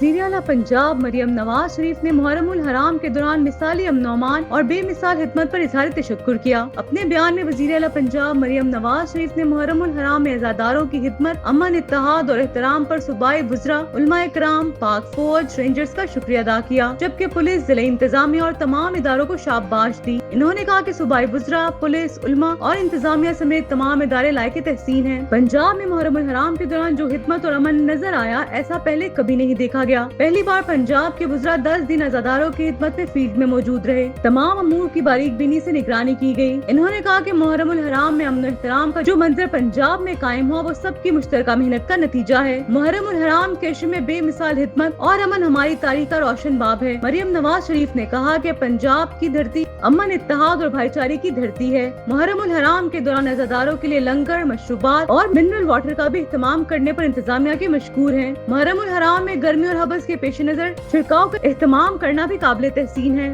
वजीर आला पंजाब मरियम नवाज शरीफ ने मुहर्रम उल हराम के दौरान मिसाली अमन अमान और बेमिसाल हिदमत पर इजहार तशक्कुर किया। अपने बयान में वजीर आला पंजाब मरियम नवाज शरीफ ने मुहर्रम उल हराम में अज़ादारों की हिदमत, अमन, इत्तेहाद और एहतराम पर सूबाई बुज़रा, उलमा इकराम, पाक फौज, रेंजर्स का शुक्रिया अदा किया, जबकि पुलिस, जिले इंतजामिया और तमाम इदारों को शाबाश दी। इन्होंने कहा कि सूबाई बुज़रा, पुलिस, उलमा और इंतजामिया समेत तमाम इदारे लायक तहसीन हैं। पंजाब में मुहर्रम उल हराम के दौरान जो हिदमत और अमन नजर आया, ऐसा पहले कभी नहीं देखा गया। पहली बार पंजाब के बुज़रा 10 दिन अज़ादारों की हिदमत में फील्ड में मौजूद रहे। तमाम अमूर की बारीक बीनी से निगरानी की गई। इन्होंने कहा कि मुहर्रम उल हराम में अमन एहतराम का जो मंजर पंजाब में कायम हुआ, वो सबकी मुश्तरका मेहनत का नतीजा है। मुहर्रम उल हराम के इश्क में बेमिसाल हिदमत और अमन हमारी तारीख का रोशन बाब है। मरियम नवाज शरीफ ने कहा कि पंजाब की धरती अमन, इत्तेहाद और भाईचारे की धरती है। मुहर्रम उल हराम के दौरान अज़ादारों के लिए लंगर, मशरूबात और मिनरल वाटर का भी इहतमाम करने पर इंतजामिया के मशकूर हैं। मुहर्रम उल हराम में गर्मी और हबस के पेश नजर छिड़काव का एहतमाम करना भी काबिल तहसीन है।